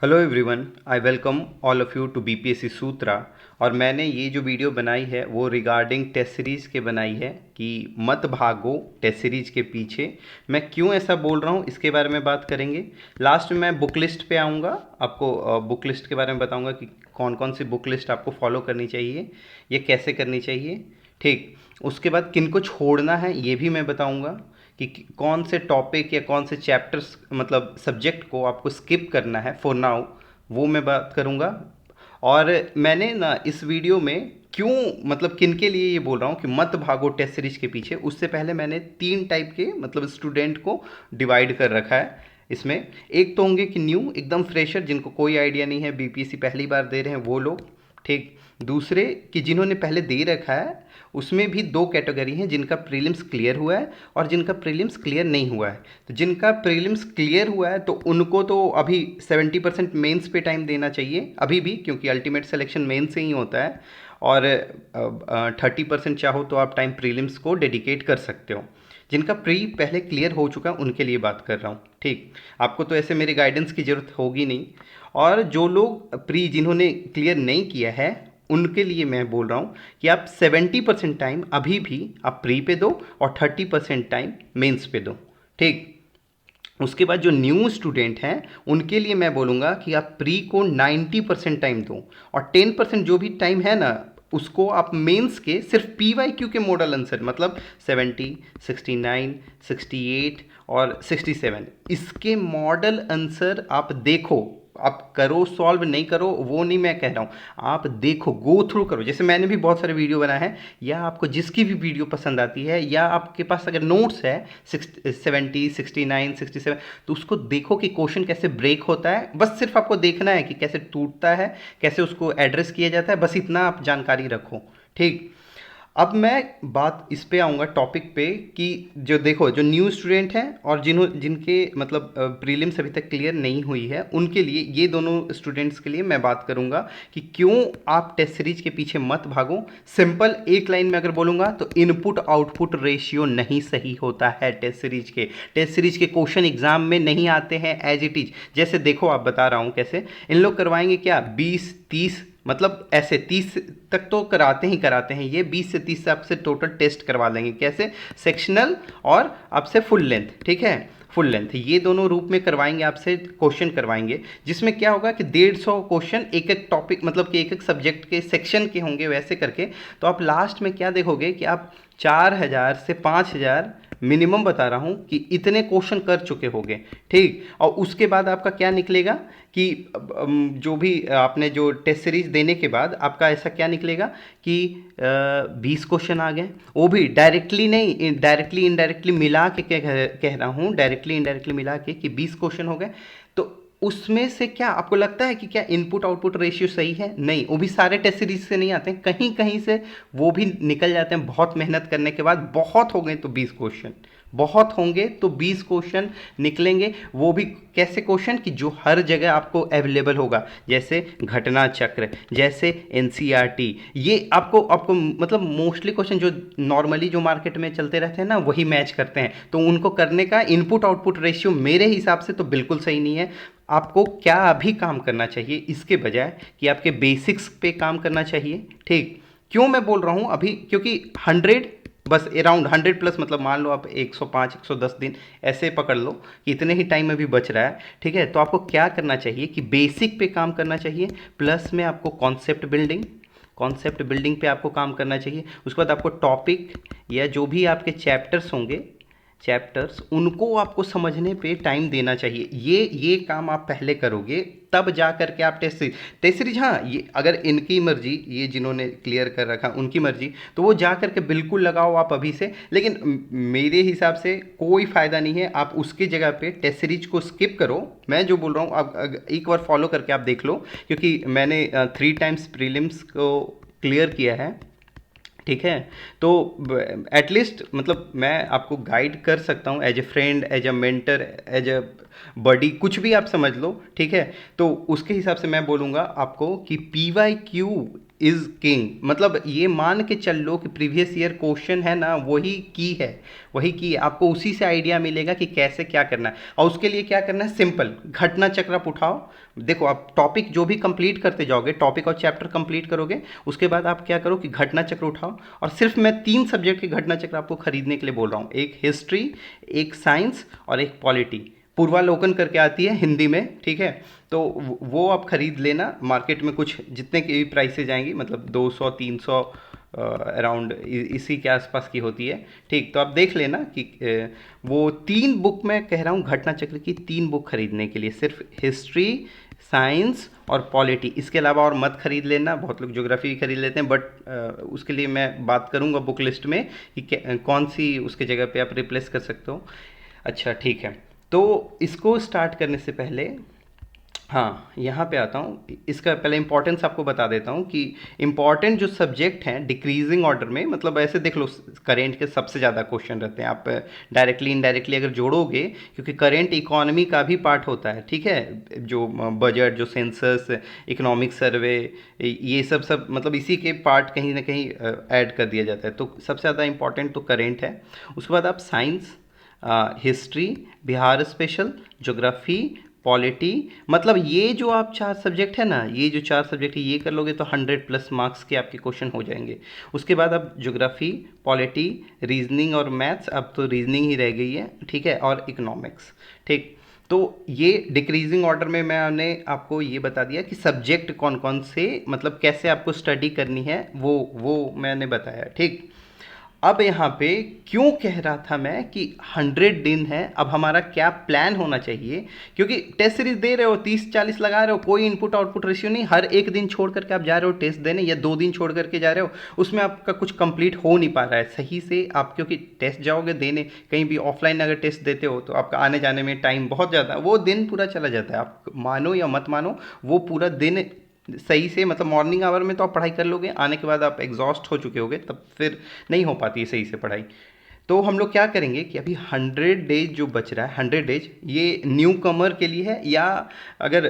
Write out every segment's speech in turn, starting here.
Hello everyone, I welcome all of you to BPSC Sutra. और मैंने ये जो वीडियो बनाई है वो रिगार्डिंग टेस्ट सीरीज़ के बनाई है कि मत भागो टेस्ट सीरीज़ के पीछे। मैं क्यों ऐसा बोल रहा हूँ इसके बारे में बात करेंगे। लास्ट में मैं बुक लिस्ट पे आऊँगा, आपको बुक लिस्ट के बारे में बताऊँगा कि कौन कौन सी बुक लिस्ट आपको फॉलो करनी चाहिए, ये कैसे करनी चाहिए। ठीक, उसके बाद किन को छोड़ना है ये भी मैं बताऊँगा कि कौन से टॉपिक या कौन से चैप्टर्स मतलब सब्जेक्ट को आपको स्किप करना है फॉर नाउ, वो मैं बात करूँगा। और मैंने ना इस वीडियो में क्यों मतलब किन के लिए ये बोल रहा हूँ कि मत भागो टेस्ट सीरीज के पीछे, उससे पहले मैंने 3 टाइप के मतलब स्टूडेंट को डिवाइड कर रखा है इसमें। एक तो होंगे कि न्यू एकदम फ्रेशर, जिनको कोई आइडिया नहीं है, बीपीएससी पहली बार दे रहे हैं वो लोग। ठीक, दूसरे कि जिन्होंने पहले दे रखा है, उसमें भी 2 कैटेगरी हैं, जिनका प्रीलिम्स क्लियर हुआ है और जिनका प्रीलिम्स क्लियर नहीं हुआ है। तो जिनका प्रीलिम्स क्लियर हुआ है तो उनको तो अभी 70% मेंस पे टाइम देना चाहिए अभी भी, क्योंकि अल्टीमेट सिलेक्शन मेंस से ही होता है। और 30% चाहो तो आप टाइम प्रीलिम्स को डेडिकेट कर सकते हो। जिनका प्री पहले क्लियर हो चुका है उनके लिए बात कर रहा हूँ। ठीक, आपको तो ऐसे मेरी गाइडेंस की ज़रूरत होगी नहीं। और जो लोग प्री जिन्होंने क्लियर नहीं किया है उनके लिए मैं बोल रहा हूँ कि आप 70% टाइम अभी भी आप प्री पे दो और 30% टाइम मेंस पे दो। ठीक, उसके बाद जो न्यू स्टूडेंट हैं उनके लिए मैं बोलूँगा कि आप प्री को 90% टाइम दो और 10% जो भी टाइम है ना उसको आप मेंस के सिर्फ पी वाई क्यू के मॉडल आंसर मतलब 70, 69, 68 और 67 इसके मॉडल आंसर आप देखो। आप करो सॉल्व नहीं करो वो नहीं मैं कह रहा हूँ, आप देखो, गो थ्रू करो। जैसे मैंने भी बहुत सारे वीडियो बनाए हैं, या आपको जिसकी भी वीडियो पसंद आती है या आपके पास अगर नोट्स है 70, 69, 67, तो उसको देखो कि क्वेश्चन कैसे ब्रेक होता है। बस सिर्फ आपको देखना है कि कैसे टूटता है, कैसे उसको एड्रेस किया जाता है, बस इतना आप जानकारी रखो। ठीक, अब मैं बात इस पे आऊँगा टॉपिक पे कि जो देखो जो न्यू स्टूडेंट हैं और जिनके मतलब प्रीलिम्स अभी तक क्लियर नहीं हुई है उनके लिए, ये दोनों स्टूडेंट्स के लिए मैं बात करूँगा कि क्यों आप टेस्ट सीरीज के पीछे मत भागो। सिंपल एक लाइन में अगर बोलूँगा तो इनपुट आउटपुट रेशियो नहीं सही होता है टेस्ट सीरीज के। टेस्ट सीरीज के क्वेश्चन एग्जाम में नहीं आते हैं एज इट इज। जैसे देखो आप बता रहा हूँ कैसे इन लोग करवाएंगे क्या, 20-30 मतलब ऐसे 30 तक तो कराते ही कराते हैं, ये 20 से 30 से आपसे टोटल टेस्ट करवा लेंगे। कैसे, सेक्शनल और आपसे फुल लेंथ। ठीक है, फुल लेंथ ये दोनों रूप में करवाएंगे, आपसे क्वेश्चन करवाएंगे, जिसमें क्या होगा कि 150 क्वेश्चन एक एक टॉपिक मतलब कि एक एक सब्जेक्ट के सेक्शन के होंगे वैसे करके। तो आप लास्ट में क्या देखोगे कि आप 4000 से 5000 मिनिमम बता रहा हूँ कि इतने क्वेश्चन कर चुके होंगे। ठीक, और उसके बाद आपका क्या निकलेगा कि जो भी आपने जो टेस्ट सीरीज देने के बाद आपका ऐसा क्या निकलेगा कि 20 क्वेश्चन आ गए, वो भी डायरेक्टली नहीं, डायरेक्टली इनडायरेक्टली मिला के कह रहा हूँ, डायरेक्टली इनडायरेक्टली मिला के कि 20 क्वेश्चन हो गए। तो उसमें से क्या आपको लगता है कि क्या इनपुट आउटपुट रेशियो सही है? नहीं, वो भी सारे टेस्ट सीरीज से नहीं आते हैं, कहीं कहीं से वो भी निकल जाते हैं बहुत मेहनत करने के बाद। बहुत हो गए तो 20 क्वेश्चन, बहुत होंगे तो 20 क्वेश्चन निकलेंगे, वो भी कैसे क्वेश्चन कि जो हर जगह आपको अवेलेबल होगा, जैसे घटना चक्र, जैसे एनसीईआरटी। ये आपको आपको मतलब मोस्टली क्वेश्चन जो नॉर्मली जो मार्केट में चलते रहते हैं ना वही मैच करते हैं। तो उनको करने का इनपुट आउटपुट रेशियो मेरे हिसाब से तो बिल्कुल सही नहीं है। आपको क्या अभी काम करना चाहिए इसके बजाय कि आपके बेसिक्स पे काम करना चाहिए। ठीक, क्यों मैं बोल रहा हूँ अभी, क्योंकि 100 बस अराउंड 100 प्लस मतलब मान लो आप 105 110 दिन ऐसे पकड़ लो कि इतने ही टाइम में भी बच रहा है। ठीक है, तो आपको क्या करना चाहिए कि बेसिक पे काम करना चाहिए, प्लस में आपको कॉन्सेप्ट बिल्डिंग पे आपको काम करना चाहिए। उसके बाद आपको टॉपिक या जो भी आपके चैप्टर्स होंगे, चैप्टर्स उनको आपको समझने पे टाइम देना चाहिए। ये काम आप पहले करोगे तब जा करके आप टेस्ट सीरीज, हाँ ये अगर इनकी मर्जी, ये जिन्होंने क्लियर कर रखा उनकी मर्जी, तो वो जा करके बिल्कुल लगाओ आप अभी से। लेकिन मेरे हिसाब से कोई फ़ायदा नहीं है, आप उसकी जगह पे टेस्ट सीरीज को स्किप करो। मैं जो बोल रहा हूँ आप एक बार फॉलो करके आप देख लो, क्योंकि मैंने 3 टाइम्स प्रीलिम्स को क्लियर किया है। ठीक है, तो एटलीस्ट मतलब मैं आपको गाइड कर सकता हूँ as a friend, as a mentor, as a buddy, कुछ भी आप समझ लो। ठीक है, तो उसके हिसाब से मैं बोलूँगा आपको कि P Y Q is king, मतलब ये मान के चल लो कि प्रीवियस ईयर क्वेश्चन है ना वही की है, वही की है। आपको उसी से आइडिया मिलेगा कि कैसे क्या करना है। और उसके लिए क्या करना है, सिंपल घटना चक्र आप उठाओ। देखो आप टॉपिक जो भी कंप्लीट करते जाओगे, टॉपिक और चैप्टर कंप्लीट करोगे, उसके बाद आप क्या करो कि घटना चक्र उठाओ। और सिर्फ मैं 3 सब्जेक्ट के घटना चक्र आपको खरीदने के लिए बोल रहा हूँ, एक हिस्ट्री, एक साइंस और एक पॉलिटी। पूर्वालोकन करके आती है हिंदी में, ठीक है। तो वो आप खरीद लेना, मार्केट में कुछ जितने की भी प्राइसेज आएंगी, मतलब 200-300 अराउंड इसी के आसपास की होती है, ठीक। तो आप देख लेना कि वो 3 बुक मैं कह रहा हूँ घटना चक्र की, 3 बुक खरीदने के लिए सिर्फ हिस्ट्री, साइंस और पॉलिटी। इसके अलावा और मत खरीद लेना, बहुत लोग ज्योग्राफी खरीद लेते हैं, बट उसके लिए मैं बात करूँगा बुक लिस्ट में कि कौन सी उसके जगह पे आप रिप्लेस कर सकते हो। अच्छा ठीक है, तो इसको स्टार्ट करने से पहले, हाँ यहाँ पे आता हूँ। इसका पहले इंपॉर्टेंस आपको बता देता हूँ कि इंपॉर्टेंट जो सब्जेक्ट हैं डिक्रीजिंग ऑर्डर में, मतलब ऐसे देख लो करेंट के सबसे ज़्यादा क्वेश्चन रहते हैं, आप डायरेक्टली इनडायरेक्टली अगर जोड़ोगे, क्योंकि करेंट इकोनॉमी का भी पार्ट होता है, ठीक है। जो बजट, जो सेंसस, इकोनॉमिक सर्वे, ये सब मतलब इसी के पार्ट कहीं ना कहीं ऐड कर दिया जाता है। तो सबसे ज़्यादा इंपॉर्टेंट तो करेंट है। उसके बाद आप science, history, Bihar special, geography, polity, मतलब ये जो आप 4 सब्जेक्ट है ना, ये जो 4 सब्जेक्ट है, ये कर लोगे तो 100+ मार्क्स के आपके क्वेश्चन हो जाएंगे। उसके बाद अब ज्योग्राफी, पॉलिटी, रीजनिंग और मैथ्स, अब तो रीजनिंग ही रह गई है, ठीक है, और इकोनॉमिक्स, ठीक। तो ये डिक्रीजिंग ऑर्डर में मैंने आपको ये बता दिया कि सब्जेक्ट कौन कौन से, मतलब कैसे आपको स्टडी करनी है, वो मैंने बताया, ठीक। अब यहाँ पे क्यों कह रहा था मैं कि 100 दिन है, अब हमारा क्या प्लान होना चाहिए, क्योंकि टेस्ट सीरीज दे रहे हो, 30-40 लगा रहे हो, कोई इनपुट आउटपुट रेशियो नहीं, हर एक दिन छोड़ करके आप जा रहे हो टेस्ट देने, या 2 दिन छोड़ करके जा रहे हो, उसमें आपका कुछ कंप्लीट हो नहीं पा रहा है सही से। आप क्योंकि टेस्ट जाओगे देने, कहीं भी ऑफलाइन अगर टेस्ट देते हो तो आपका आने जाने में टाइम बहुत ज़्यादा, वो दिन पूरा चला जाता है। आप मानो या मत मानो, वो पूरा दिन सही से, मतलब मॉर्निंग आवर में तो आप पढ़ाई कर लोगे, आने के बाद आप एग्जॉस्ट हो चुके होगे, तब फिर नहीं हो पाती है सही से पढ़ाई। तो हम लोग क्या करेंगे कि अभी 100 डेज जो बच रहा है, 100 डेज ये न्यू कमर के लिए है, या अगर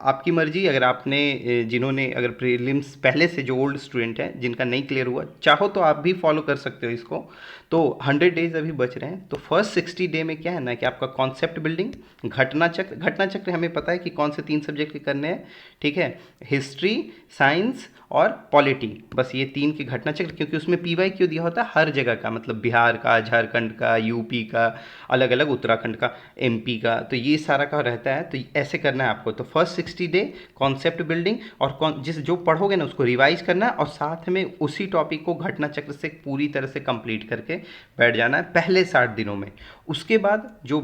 आपकी मर्जी, अगर आपने जिन्होंने अगर प्रीलिम्स पहले से, जो ओल्ड स्टूडेंट हैं जिनका नहीं क्लियर हुआ, चाहो तो आप भी फॉलो कर सकते हो इसको। तो 100 डेज अभी बच रहे हैं, तो फर्स्ट 60 डे में क्या है ना कि आपका कॉन्सेप्ट बिल्डिंग, घटना चक्र हमें पता है कि कौन से 3 सब्जेक्ट के करने हैं, ठीक है, हिस्ट्री, साइंस और पॉलिटी, बस ये 3 के घटना चक्र, क्योंकि उसमें PYQ दिया होता है हर जगह का, मतलब बिहार का, झारखंड का, यूपी का, अलग अलग उत्तराखंड का, MP का, तो ये सारा का रहता है। तो ऐसे करना है आपको। तो फर्स्ट 60 डे कॉन्सेप्ट बिल्डिंग, और जिस जो पढ़ोगे ना उसको रिवाइज करना है, और साथ में उसी टॉपिक को घटना चक्र से पूरी तरह से कंप्लीट करके बैठ जाना है पहले 60 दिनों में। उसके बाद जो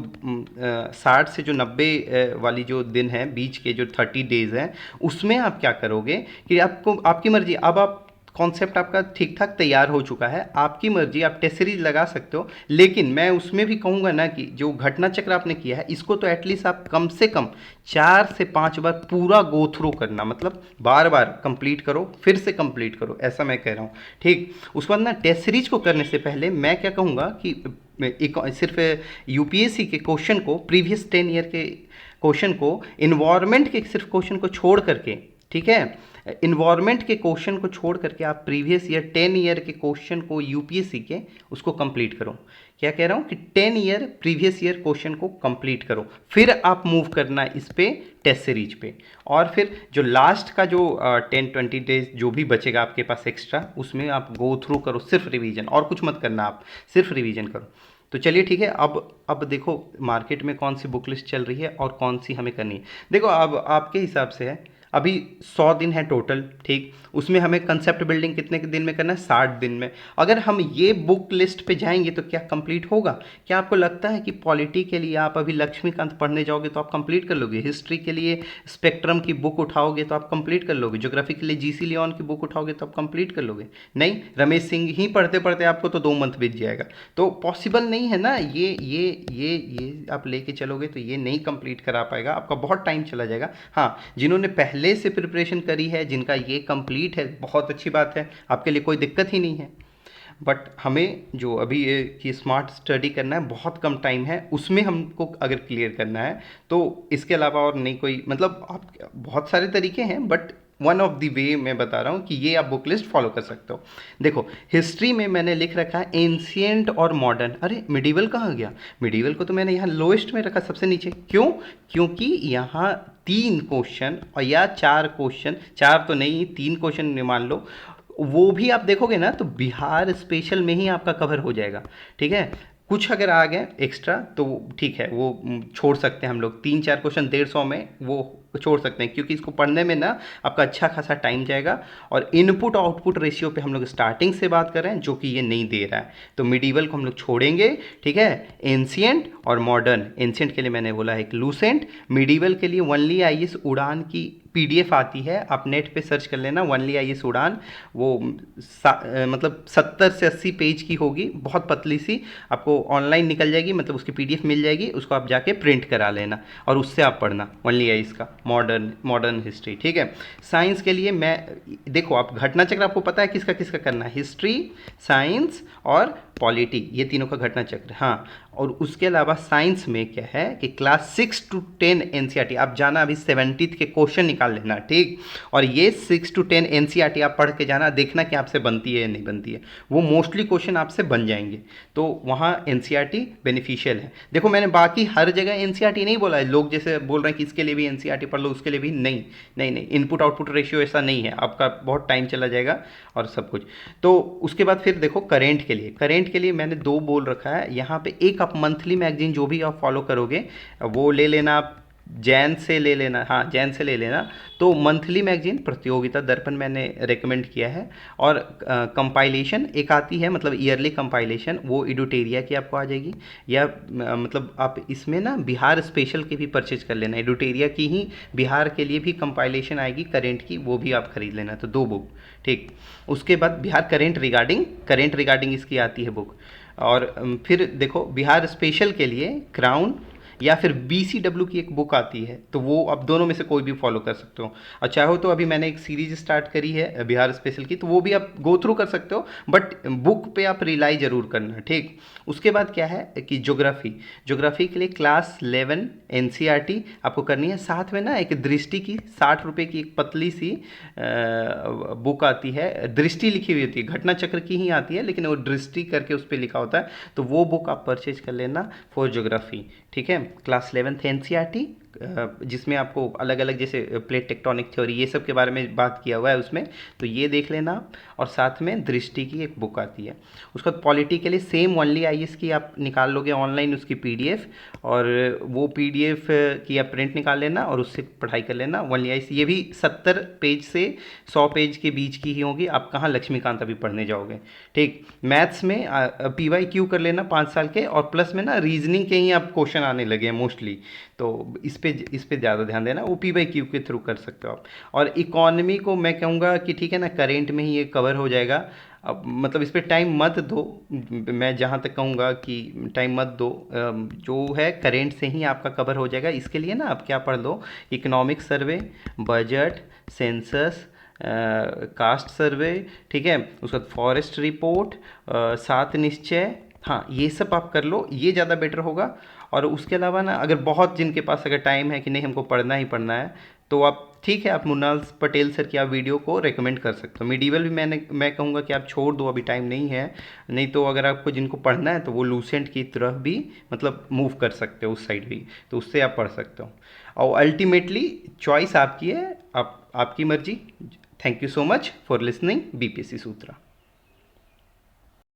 60 से जो 90 वाली जो दिन है, बीच के जो 30 डेज हैं, उसमें आप क्या करोगे कि आपको, आपकी मर्जी, अब आप कॉन्सेप्ट आपका ठीक ठाक तैयार हो चुका है, आपकी मर्जी, आप टेस्ट सीरीज लगा सकते हो। लेकिन मैं उसमें भी कहूँगा ना कि जो घटना चक्र आपने किया है, इसको तो एटलीस्ट आप कम से कम 4 से 5 बार पूरा गो थ्रू करना, मतलब बार बार कंप्लीट करो, फिर से कंप्लीट करो, ऐसा मैं कह रहा हूँ, ठीक। उसके बाद ना टेस्ट सीरीज को करने से पहले मैं क्या कहूँगा कि एक सिर्फ UPSC के क्वेश्चन को, प्रीवियस 10 ईयर के क्वेश्चन को, इन्वायरमेंट के सिर्फ क्वेश्चन को छोड़ करके, ठीक है, इन्वायरमेंट के क्वेश्चन को छोड़ करके आप प्रीवियस ईयर 10 ईयर के क्वेश्चन को UPSC के, उसको कंप्लीट करो। क्या कह रहा हूँ कि 10 ईयर प्रीवियस ईयर क्वेश्चन को कंप्लीट करो, फिर आप मूव करना इस पे टेस्ट सीरीज पे। और फिर जो लास्ट का जो 10-20 डेज जो भी बचेगा आपके पास एक्स्ट्रा, उसमें आप गो थ्रू करो, सिर्फ रिवीजन, और कुछ मत करना, आप सिर्फ रिवीजन करो। तो चलिए ठीक है, अब देखो मार्केट में कौन सी बुक लिस्ट चल रही है और कौन सी हमें करनी है। देखो अब आपके हिसाब से है, अभी 100 दिन है टोटल, ठीक। उसमें हमें कंसेप्ट बिल्डिंग कितने के दिन में करना है, 60 दिन में। अगर हम ये बुक लिस्ट पे जाएंगे तो क्या कंप्लीट होगा? क्या आपको लगता है कि पॉलिटी के लिए आप अभी लक्ष्मीकांत पढ़ने जाओगे तो आप कंप्लीट कर लोगे? हिस्ट्री के लिए स्पेक्ट्रम की बुक उठाओगे तो आप कंप्लीट कर लोगे? ज्योग्राफी के लिए GC लियोन की बुक उठाओगे तो आप कंप्लीट कर लोगे? नहीं, रमेश सिंह ही पढ़ते पढ़ते आपको तो 2 मंथ बीत जाएगा। तो पॉसिबल नहीं है ना, ये आप लेके चलोगे तो ये नहीं कंप्लीट करा पाएगा, आपका बहुत टाइम चला जाएगा। हाँ, जिन्होंने पहले से प्रिपरेशन करी है, जिनका ये कंप्लीट है, बहुत अच्छी बात है, आपके लिए कोई दिक्कत ही नहीं है। बट हमें जो अभी ये कि स्मार्ट स्टडी करना है, बहुत कम टाइम है, उसमें हमको अगर क्लियर करना है तो इसके अलावा और नहीं कोई, मतलब आप बहुत सारे तरीके हैं, but one of the way मैं बता रहा हूँ कि ये आप बुक लिस्ट फॉलो कर सकते हो। देखो हिस्ट्री में मैंने लिख रखा है एंशियंट और मॉडर्न। अरे मिडिवल कहाँ गया? मिडिवल को तो मैंने यहाँ लोएस्ट में रखा, सबसे नीचे। क्यों? क्योंकि यहाँ 3 क्वेश्चन और या 4 क्वेश्चन, 4 तो नहीं 3 क्वेश्चन मान लो, वो भी आप देखोगे ना तो बिहार स्पेशल में ही आपका कवर हो जाएगा। ठीक है, कुछ अगर आ गए एक्स्ट्रा तो ठीक है, वो छोड़ सकते हैं हम लोग। 3-4 क्वेश्चन 150 में वो छोड़ सकते हैं, क्योंकि इसको पढ़ने में ना आपका अच्छा खासा टाइम जाएगा। और इनपुट आउटपुट रेशियो पे हम लोग स्टार्टिंग से बात कर रहे हैं, जो कि ये नहीं दे रहा है, तो मिडिवल को हम लोग छोड़ेंगे। ठीक है, एंशियंट और मॉडर्न। एंशियंट के लिए मैंने बोला है एक लूसेंट, मिडिवल के लिए वनली आईएएस उड़ान की पीडीएफ आती है, आप नेट पे सर्च कर लेना वनली आईएएस उड़ान। वो मतलब 70 से 80 पेज की होगी, बहुत पतली सी, आपको ऑनलाइन निकल जाएगी, मतलब उसकी पीडीएफ मिल जाएगी, उसको आप जाके प्रिंट करा लेना और उससे आप पढ़ना वनली आईएएस का मॉडर्न हिस्ट्री। ठीक है, साइंस के लिए मैं देखो, आप घटना चक्र आपको पता है किसका किसका करना है, हिस्ट्री, साइंस और पॉलिटी, ये तीनों का घटना चक्र। हाँ, और उसके अलावा साइंस में क्या है कि क्लास 6 to 10 एनसीईआरटी आप जाना, अभी 70th के क्वेश्चन निकाल लेना। ठीक, और ये 6 to 10 एनसीईआरटी आप पढ़ के जाना, देखना कि आपसे बनती है या नहीं बनती है, वो मोस्टली क्वेश्चन आपसे बन जाएंगे, तो वहाँ एनसीईआरटी बेनिफिशियल है। देखो मैंने बाकी हर जगह एनसीईआरटी नहीं बोला है, लोग जैसे बोल रहे हैं कि इसके लिए भी एनसीईआरटी पढ़ लो, उसके लिए भी नहीं नहीं नहीं, इनपुट आउटपुट रेशियो ऐसा नहीं है, आपका बहुत टाइम चला जाएगा और सब कुछ। तो उसके बाद फिर देखो करेंट के लिए मैंने 2 बोल रखा है यहाँ पे। एक आप मंथली मैगजीन जो भी आप फॉलो करोगे वो ले लेना, आप जैन से ले लेना, हाँ जैन से ले लेना। तो मंथली मैगजीन प्रतियोगिता दर्पण मैंने रेकमेंड किया है, और कंपाइलेशन एक आती है, मतलब ईयरली कंपाइलेशन, वो एडुटेरिया की आपको आ जाएगी, या मतलब आप इसमें ना बिहार स्पेशल की भी परचेज कर लेना, एडुटेरिया की ही बिहार के लिए भी कंपाइलेशन आएगी करेंट की, वो भी आप खरीद लेना, तो 2 बुक। ठीक, उसके बाद बिहार करेंट रिगार्डिंग इसकी आती है बुक। और फिर देखो बिहार स्पेशल के लिए क्राउन या फिर बीसीडब्ल्यू की एक बुक आती है, तो वो आप दोनों में से कोई भी फॉलो कर सकते हो। और चाहो तो अभी मैंने एक सीरीज स्टार्ट करी है बिहार स्पेशल की, तो वो भी आप गो थ्रू कर सकते हो, बट बुक पे आप रिलाई जरूर करना। ठीक, उसके बाद क्या है कि ज्योग्राफी के लिए क्लास 11 एनसीईआरटी आपको करनी है। साथ में ना एक दृष्टि की 60 रुपये की एक पतली सी बुक आती है, दृष्टि लिखी हुई होती है, घटना चक्र की ही आती है, लेकिन वो दृष्टि करके उस पर लिखा होता है, तो वो बुक आप परचेज कर लेना फॉर ज्योग्राफी। ठीक है, क्लास 11th एनसीईआरटी, जिसमें आपको अलग अलग जैसे प्लेट टेक्टोनिक थ्योरी ये सब के बारे में बात किया हुआ है उसमें, तो ये देख लेना आप। और साथ में दृष्टि की एक बुक आती है। उसके बाद पॉलिटी के लिए सेम ओनली आईएएस की आप निकाल लोगे ऑनलाइन उसकी पीडीएफ, और वो पीडीएफ की आप प्रिंट निकाल लेना और उससे पढ़ाई कर लेना। ओनली आईएएस ये भी 70 पेज से 100 पेज के बीच की ही होगी, आप कहाँ लक्ष्मीकांत अभी पढ़ने जाओगे। ठीक, मैथ्स में पीवाईक्यू कर लेना 5 साल के, और प्लस में ना रीजनिंग के ही आप क्वेश्चन आने लगे हैं मोस्टली, तो इस पे ज़्यादा ध्यान देना, वो पीवाईक्यू के थ्रू कर सकते हो आप। और इकोनॉमी को मैं कहूँगा कि ठीक है ना, करेंट में ही ये कवर हो जाएगा। अब मतलब इस पर टाइम मत दो, मैं जहाँ तक कहूँगा कि टाइम मत दो, जो है करेंट से ही आपका कवर हो जाएगा। इसके लिए ना आप क्या पढ़ लो, economic survey, budget, census, caste survey, ठीक है, उसके बाद फॉरेस्ट रिपोर्ट, 7 निश्चय, हाँ ये सब आप कर लो, ये ज़्यादा बेटर होगा। और उसके अलावा ना अगर बहुत जिनके पास अगर टाइम है कि नहीं हमको पढ़ना ही पढ़ना है, तो आप ठीक है, आप मुन्नाल पटेल सर की आप वीडियो को रेकमेंड कर सकते हो। मिडिवल भी मैं कहूँगा कि आप छोड़ दो, अभी टाइम नहीं है। नहीं तो अगर आपको जिनको पढ़ना है तो वो लूसेंट की तरफ भी मतलब मूव कर सकते हो, उस साइड भी, तो उससे आप पढ़ सकते हो। और अल्टीमेटली चॉइस आपकी है, आपकी मर्जी। Thank you so much for listening BPSC Sutra.